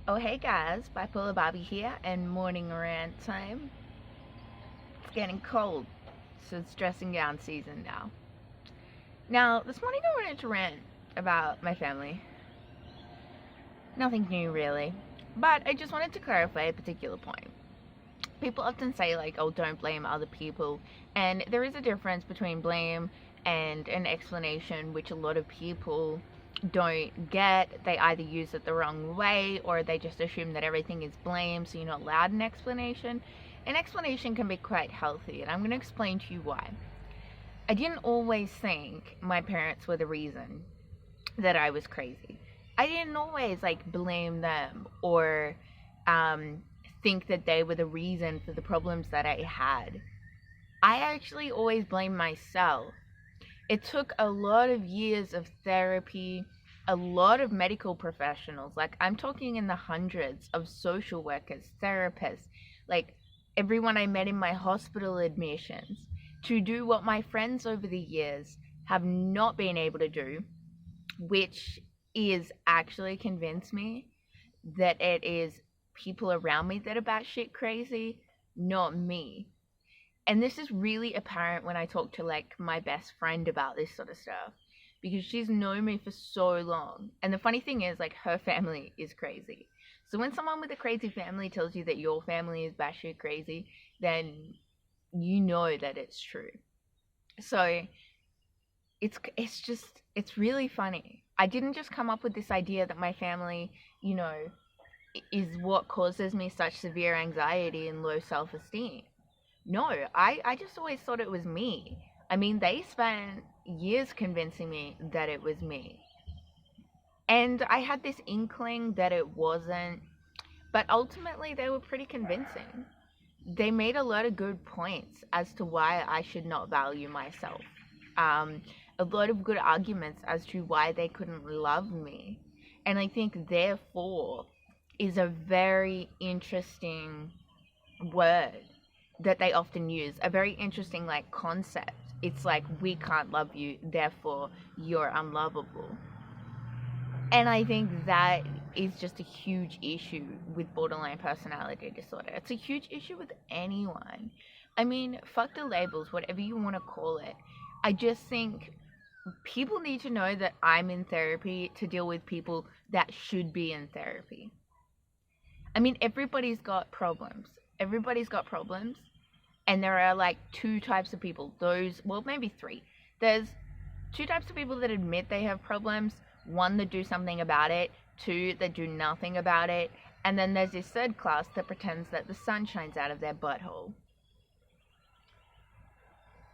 Oh hey guys, Bipolar Barbie here and morning rant time. It's getting cold, so it's dressing down season now. Now, this morning I wanted to rant about my family. Nothing new really, but I just wanted to clarify a particular point. People often say like, oh, don't blame other people, and there is a difference between blame and an explanation, which a lot of people don't get. They either use it the wrong way or they just assume that everything is blame, so you're not allowed an explanation. An explanation can be quite healthy, and I'm going to explain to you why. I didn't always think my parents were the reason that I was crazy. I didn't always like blame them or um, think that they were the reason for the problems that I had. I actually always blamed myself. It took a lot of years of therapy, a lot of medical professionals. Like, I'm talking in the hundreds of social workers, therapists, like everyone I met in my hospital admissions to do what my friends over the years have not been able to do, which is actually convince me that it is people around me that are batshit crazy, not me. And this is really apparent when I talk to like my best friend about this sort of stuff, because she's known me for so long. And the funny thing is, like, her family is crazy. So when someone with a crazy family tells you that your family is batshit crazy, then you know that it's true. So it's really funny. I didn't just come up with this idea that my family, you know, is what causes me such severe anxiety and low self-esteem. No, I just always thought it was me. I mean, they spent years convincing me that it was me. And I had this inkling that it wasn't, but ultimately they were pretty convincing. They made a lot of good points as to why I should not value myself. A lot of good arguments as to why they couldn't love me. And I think therefore is a very interesting word that they often use, a very interesting like concept. It's like, we can't love you, therefore you're unlovable. And I think that is just a huge issue with borderline personality disorder. It's a huge issue with anyone. I mean, fuck the labels, whatever you want to call it. I just think people need to know that I'm in therapy to deal with people that should be in therapy. I mean, everybody's got problems. Everybody's got problems. And there are like two types of people. Well, maybe three. There's two types of people that admit they have problems. One, that do something about it. Two, that do nothing about it. And then there's this third class that pretends that the sun shines out of their butthole.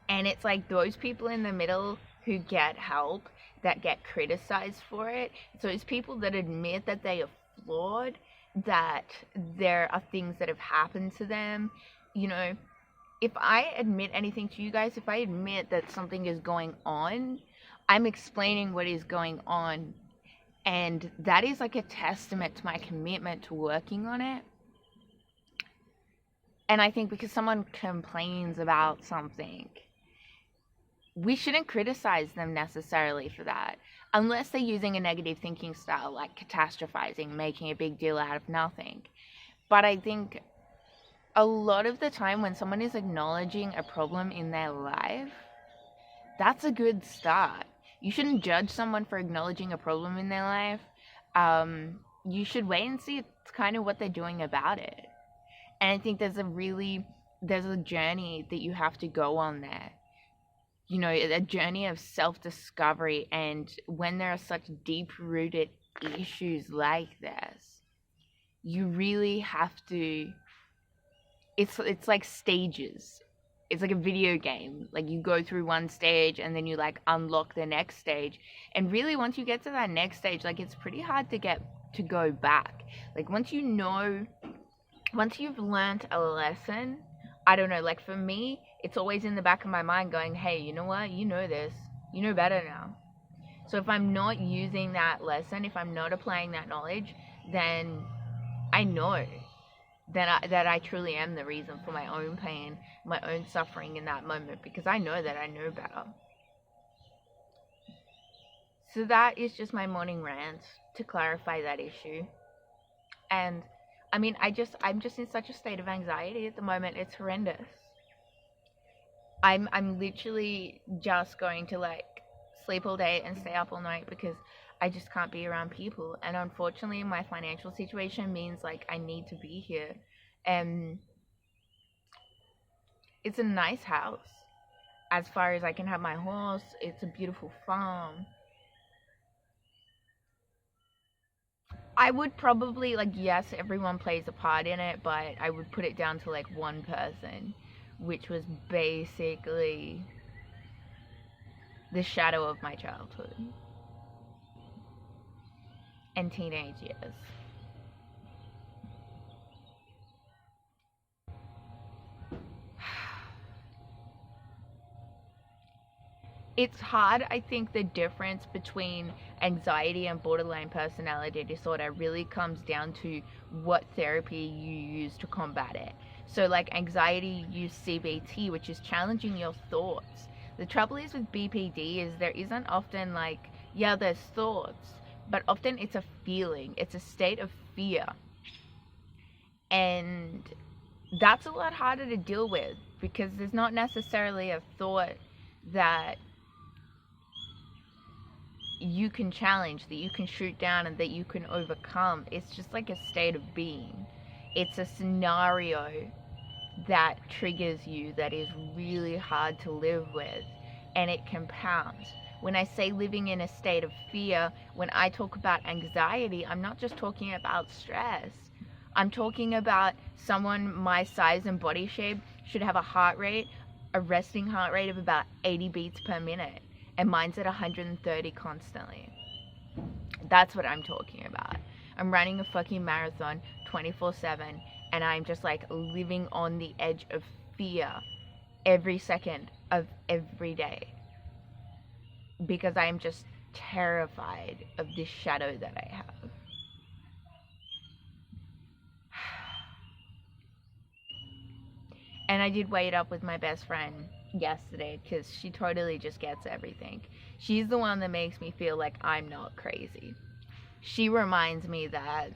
And it's like those people in the middle who get help, that get criticized for it. So it's people that admit that they are flawed, that there are things that have happened to them. You know, if I admit anything to you guys, if I admit that something is going on, I'm explaining what is going on. And that is like a testament to my commitment to working on it. And I think because someone complains about something, we shouldn't criticize them necessarily for that, unless they're using a negative thinking style like catastrophizing, making a big deal out of nothing. But I think a lot of the time when someone is acknowledging a problem in their life, that's a good start. You shouldn't judge someone for acknowledging a problem in their life. You should wait and see it's kind of what they're doing about it. And I think there's a journey that you have to go on there. You know, a journey of self-discovery. And when there are such deep-rooted issues like this, you really have to, it's like stages. It's like a video game. Like, you go through one stage and then you like unlock the next stage. And really, once you get to that next stage, like, it's pretty hard to go back. Like, once you've learned a lesson, I don't know, like for me, it's always in the back of my mind going, hey, you know what? You know this. You know better now. So if I'm not using that lesson, if I'm not applying that knowledge, then I know that I truly am the reason for my own pain, my own suffering in that moment, because I know that I know better. So that is just my morning rant to clarify that issue. And I mean, I'm just in such a state of anxiety at the moment. It's horrendous. I'm literally just going to like sleep all day and stay up all night because I just can't be around people. And unfortunately, my financial situation means like I need to be here. And it's a nice house. As far as I can have my horse, it's a beautiful farm. I would probably, like, yes, everyone plays a part in it, but I would put it down to like one person, which was basically the shadow of my childhood and teenage years. It's hard. I think the difference between anxiety and borderline personality disorder really comes down to what therapy you use to combat it. So like anxiety, you use CBT, which is challenging your thoughts. The trouble is with BPD is there isn't often like, yeah, there's thoughts, but often it's a feeling, it's a state of fear. And that's a lot harder to deal with because there's not necessarily a thought that you can challenge, that you can shoot down, and that you can overcome. It's just like a state of being. It's a scenario that triggers you that is really hard to live with, and it compounds. When I say living in a state of fear, when I talk about anxiety, I'm not just talking about stress. I'm talking about someone my size and body shape should have a resting heart rate of about 80 beats per minute. And mine's at 130 constantly. That's what I'm talking about. I'm running a fucking marathon 24/7, and I'm just like living on the edge of fear every second of every day because I'm just terrified of this shadow that I have. And I did wait up with my best friend yesterday because she totally just gets everything. She's the one that makes me feel like I'm not crazy. She reminds me that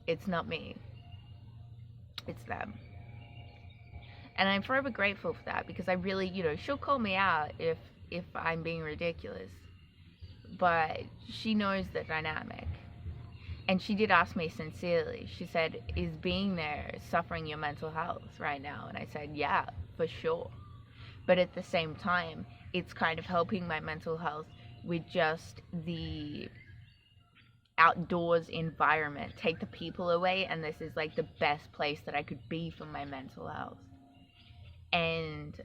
it's not me, it's them. And I'm forever grateful for that because I really, she'll call me out if I'm being ridiculous. But she knows the dynamic. And she did ask me sincerely. She said, is being there suffering your mental health right now? And I said, yeah, for sure. But at the same time, it's kind of helping my mental health with just the outdoors environment. Take the people away, and this is like the best place that I could be for my mental health. And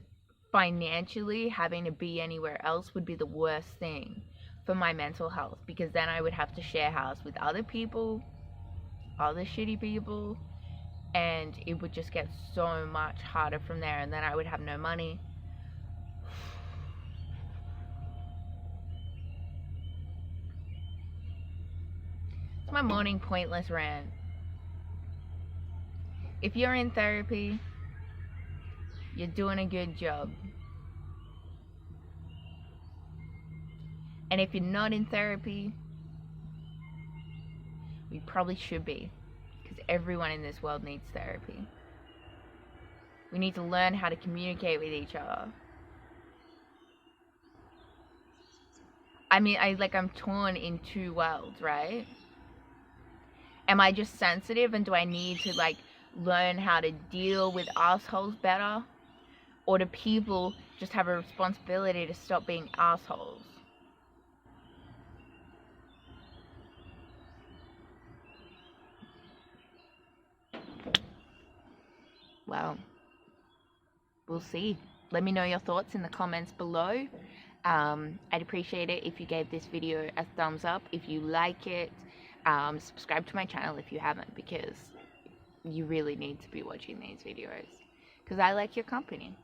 financially, having to be anywhere else would be the worst thing for my mental health, because then I would have to share house with other people, other shitty people, and it would just get so much harder from there, and then I would have no money. It's my morning pointless rant. If you're in therapy, you're doing a good job. And if you're not in therapy, we probably should be, because everyone in this world needs therapy. We need to learn how to communicate with each other. I mean, I'm torn in two worlds, right? Am I just sensitive, and do I need to learn how to deal with assholes better? Or do people just have a responsibility to stop being assholes? Well, we'll see. Let me know your thoughts in the comments below. I'd appreciate it if you gave this video a thumbs up. If you like it, subscribe to my channel if you haven't, because you really need to be watching these videos, because I like your company.